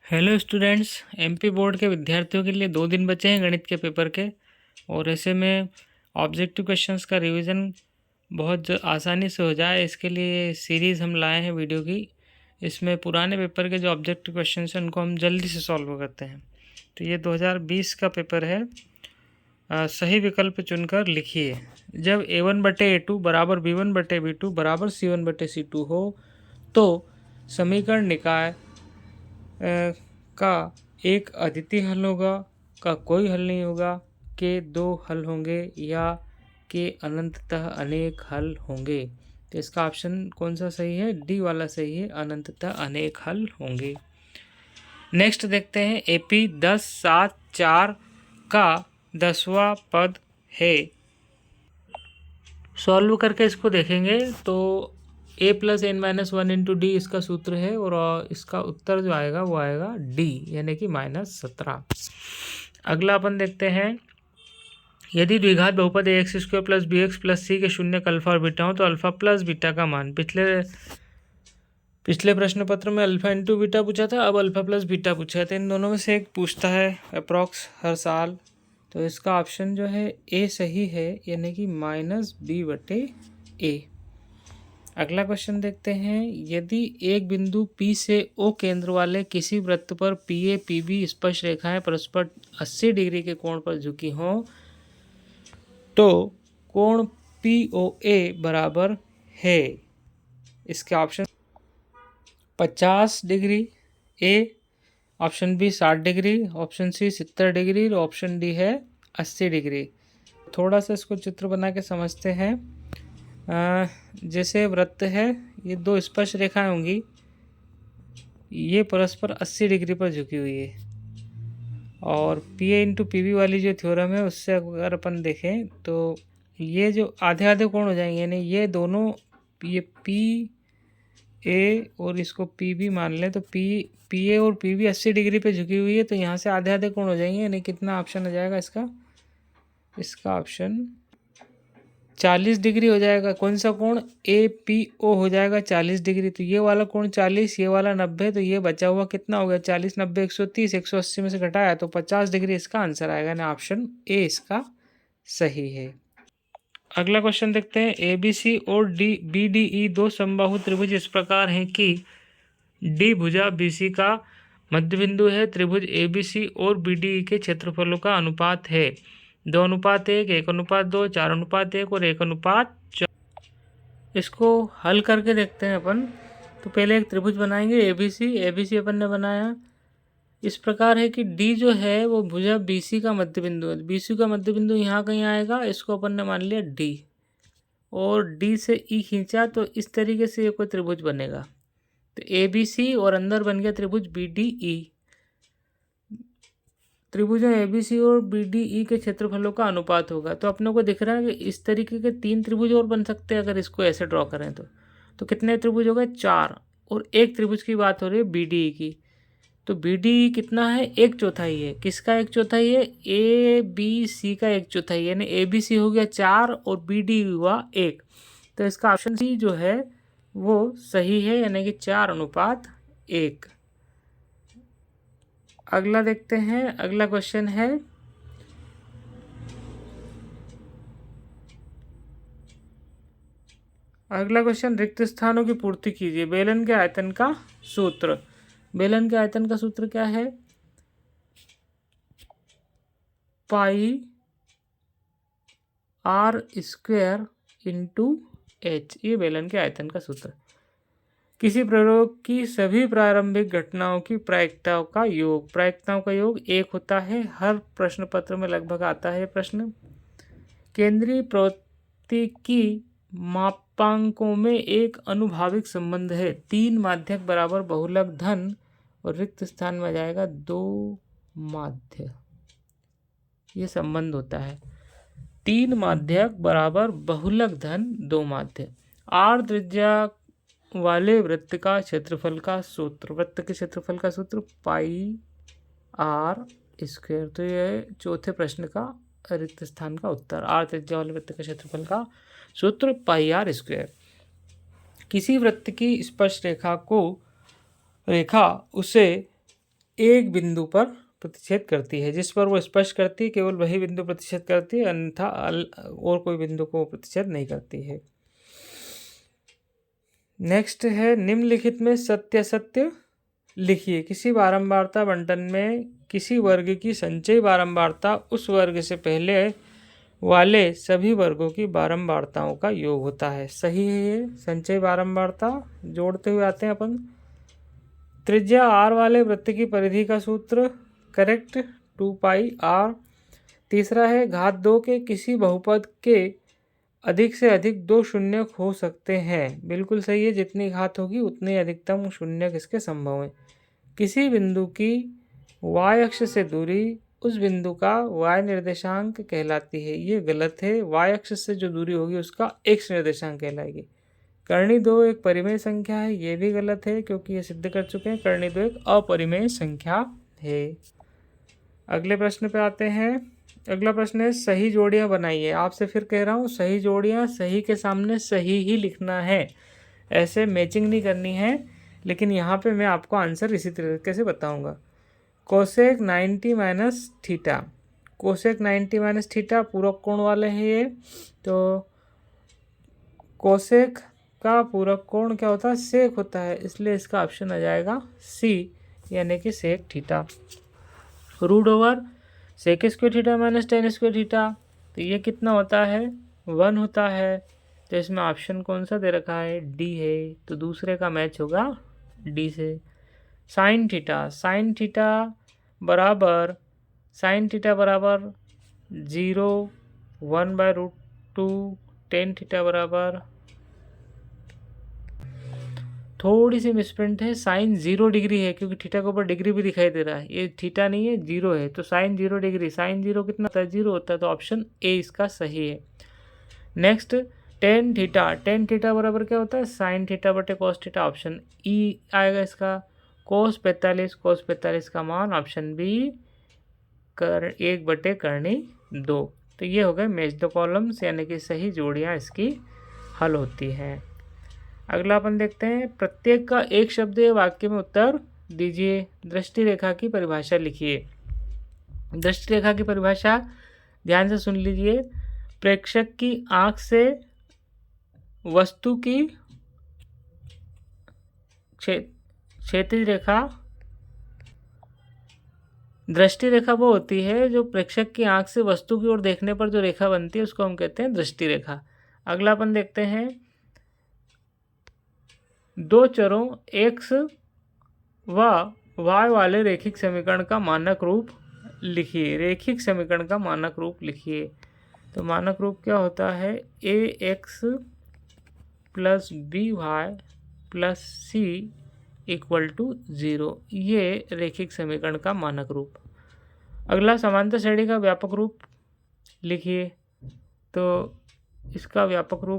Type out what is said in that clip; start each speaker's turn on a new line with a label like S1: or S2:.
S1: Hello students. MP board के विद्यार्थियों के लिए 2 दिन बचे हैं गणित के पेपर के। और ऐसे में ऑब्जेक्टिव क्वेश्चंस का रिवीजन बहुत आसानी से हो जाए, इसके लिए सीरीज़ हम लाए हैं वीडियो की। इसमें पुराने पेपर के जो ऑब्जेक्टिव क्वेश्चंस हैं उनको हम जल्दी से सॉल्व करते हैं। तो ये 2020 का पेपर है। सही विकल्प चुनकर लिखिए। जब a1/a2 बराबर b1/b2 बराबर c1/c2 हो तो समीकरण निकाय का एक अद्वितीय हल होगा, का कोई हल नहीं होगा, के 2 हल होंगे या के अनंततः अनेक हल होंगे। तो इसका ऑप्शन कौन सा सही है? डी वाला सही है, अनंततः अनेक हल होंगे। नेक्स्ट देखते हैं। एपी 10, 7, 4 का 10वां पद है। सॉल्व करके इसको देखेंगे तो a+n-1 इंटू डी इसका सूत्र है और इसका उत्तर जो आएगा वो आएगा डी, यानी कि -17। अगला अपन देखते हैं। यदि द्विघात बहुपद ax² plus bx plus c के शून्यक अल्फा और बीटा हो तो अल्फा प्लस बीटा का मान। पिछले प्रश्न पत्र में अल्फा इंटू बीटा पूछा था, अब अल्फा प्लस बीटा पूछा है। तो इन दोनों में से एक पूछता है अप्रॉक्स हर साल। तो इसका ऑप्शन जो है ए सही है, यानी कि -b/a। अगला क्वेश्चन देखते हैं। यदि एक बिंदु P से O केंद्र वाले किसी वृत्त पर PA PB स्पर्श रेखाएं परस्पर 80 डिग्री के कोण पर झुकी हों तो कोण POA बराबर है। इसके option 50 degree A, option B 60 degree, option C 70 degree और ऑप्शन डी है 80 डिग्री। थोड़ा सा इसको चित्र बना के समझते हैं। जैसे वृत्त है, ये 2 स्पर्श रेखाएं होंगी, ये परस्पर 80 डिग्री पर झुकी हुई है। और PA इंटू PB वाली जो थ्योरम है उससे अगर अपन देखें तो ये जो आधे आधे कोण हो जाएंगे, यानी ये दोनों, ये PA और इसको PB मान लें तो PA और PB 80 डिग्री पे झुकी हुई है, तो यहाँ से आधे आधे कोण हो जाएंगे। यानी कितना ऑप्शन हो जाएगा इसका ऑप्शन 40 डिग्री हो जाएगा। कौन सा कोण? APO हो जाएगा 40 डिग्री। तो ये वाला कोण 40, ये वाला 90, तो ये बचा हुआ कितना हो गया? 40, 90, 130, 180 में से घटाया तो 50 डिग्री इसका आंसर आएगा, यानी ऑप्शन ए इसका सही है। अगला क्वेश्चन देखते हैं। ABC और BDE 2 समबाहु त्रिभुज इस प्रकार हैं कि D भुजा BC का मध्य बिंदु है। त्रिभुज ABC और BDE के क्षेत्रफलों का अनुपात है 2:1, 1:2, 4:1 और 1:4। इसको हल करके देखते हैं अपन। तो पहले एक त्रिभुज बनाएंगे ABC अपन ने बनाया। इस प्रकार है कि D जो है वो भुजा BC का मध्य बिंदु है। BC का मध्य बिंदु यहाँ कहीं आएगा, इसको अपन ने मान लिया D, और D से E खींचा तो इस तरीके से ये कोई त्रिभुज बनेगा। तो ABC और अंदर बन गया त्रिभुज BDE। त्रिभुजों ABC और BDE के क्षेत्रफलों का अनुपात होगा। तो अपने को दिख रहा है कि इस तरीके के 3 त्रिभुज और बन सकते हैं अगर इसको ऐसे ड्रॉ करें तो कितने त्रिभुज हो गए? 4। और एक त्रिभुज की बात हो रही है BDE की। तो BDE कितना है? 1/4 है। किसका 1/4 है? ABC का 1/4, यानी ABC हो गया 4 और BDE हुआ 1। तो इसका ऑप्शन सी जो है वो सही है, यानी कि 4:1। अगला देखते हैं। अगला क्वेश्चन है। अगला क्वेश्चन, रिक्त स्थानों की पूर्ति कीजिए। बेलन के आयतन का सूत्र। बेलन के आयतन का सूत्र क्या है? πr² इंटू h, ये बेलन के आयतन का सूत्र। किसी प्रयोग की सभी प्रारंभिक घटनाओं की प्रायिकताओं का योग। प्रायिकताओं का योग 1 होता है। हर प्रश्न पत्र में लगभग आता है प्रश्न। केंद्रीय प्रवृत्ति की मापांकों में एक अनुभाविक संबंध है। 3 माध्यक बराबर बहुलक धन, और रिक्त स्थान में जाएगा 2 माध्य। ये संबंध होता है 3 माध्यक बराबर बहुलक धन 2 माध्य। r त्रिज्या वाले वृत्त का क्षेत्रफल का सूत्र। वृत्त के क्षेत्रफल का सूत्र πr²। तो ये चौथे प्रश्न का रिक्त स्थान का उत्तर। r त्रिज्या वाले वृत्त के क्षेत्रफल का सूत्र πr²। किसी वृत्त की स्पर्श रेखा उसे एक बिंदु पर प्रतिच्छेद करती है। जिस पर वो स्पर्श करती है केवल वही बिंदु प्रतिच्छेद करती है, अन्यथा और कोई बिंदु को प्रतिच्छेद नहीं करती है। नेक्स्ट है निम्नलिखित में सत्य असत्य लिखिए। किसी बारंबारता बंटन में किसी वर्ग की संचयी बारंबारता उस वर्ग से पहले वाले सभी वर्गों की बारंबारताओं का योग होता है। सही है ये संचयी बारंबारता। जोड़ते हुए आते हैं अपन। त्रिज्या r वाले वृत्त की परिधि का सूत्र करेक्ट 2 पाई r। तीसरा है घात 2 के किसी बहुपद के अधिक से अधिक 2 शून्यक हो सकते हैं। बिल्कुल सही है, जितनी घात होगी उतनी अधिकतम शून्यक इसके संभव है। किसी बिंदु की y अक्ष से दूरी उस बिंदु का y निर्देशांक कहलाती है। ये गलत है, y अक्ष से जो दूरी होगी उसका x निर्देशांक कहलाएगी। कर्णी 2 एक परिमेय संख्या है, ये भी गलत है क्योंकि ये सिद्ध कर चुके हैं। कर्णी 2 एक अपरिमेय संख्या है। अगले प्रश्न पे आते हैं। अगला प्रश्न है सही जोड़ियां बनाइए। आपसे फिर कह रहा हूँ सही जोड़ियां सही के सामने सही ही लिखना है, ऐसे मैचिंग नहीं करनी है। लेकिन यहाँ पे मैं आपको आंसर इसी तरीके से बताऊंगा। Cosec 90 minus theta, cosec 90 minus theta पूरक कोण वाले हैं ये। तो कोसेक का पूरक कोण क्या होता है? सेक होता है, इसलिए इसका ऑप्शन आ जाएगा सी, यानी कि sec theta. Root over sec square theta minus tan square theta, तो ये कितना होता है? 1 होता है। तो इसमें ऑप्शन कौन सा दे रखा है? डी है, तो दूसरे का मैच होगा डी से। साइन थीटा, साइन थीटा बराबर 0 1/√2। टेन थीटा बराबर, थोड़ी सी मिसप्रिंट है, साइन 0 डिग्री है क्योंकि थीटा के ऊपर डिग्री भी दिखाई दे रहा है। ये थीटा नहीं है, 0 है, तो साइन 0 डिग्री। साइन 0 कितना होता है? 0 होता है, तो ऑप्शन ए इसका सही है। Next tan theta, tan theta बराबर क्या होता है? साइन थीटा बटे कॉस थीटा, ऑप्शन ई आएगा इसका। कोस 45, कोस 45 का मान ऑप्शन बी 1/2। तो ये हो गए मैच द कॉलम्स, यानी कि सही जोड़ियाँ इसकी हल होती हैं। अगला अपन देखते हैं प्रत्येक का एक शब्द या वाक्य में उत्तर दीजिए। दृष्टि रेखा की परिभाषा लिखिए। दृष्टि रेखा की परिभाषा ध्यान से सुन लीजिए। प्रेक्षक की आंख से वस्तु की क्षैतिज रेखा, दृष्टि रेखा वो होती है जो प्रेक्षक की आंख से वस्तु की ओर देखने पर जो रेखा बनती है उसको हम कहते हैं दृष्टि रेखा। अगला अपन देखते हैं दो चरों x व y वाले रैखिक समीकरण का मानक रूप लिखिए। रैखिक समीकरण का मानक रूप लिखिए। तो मानक रूप क्या होता है? ax + by + c = 0। ये रैखिक समीकरण का मानक रूप। अगला समांतर श्रेणी का व्यापक रूप लिखिए। तो इसका व्यापक रूप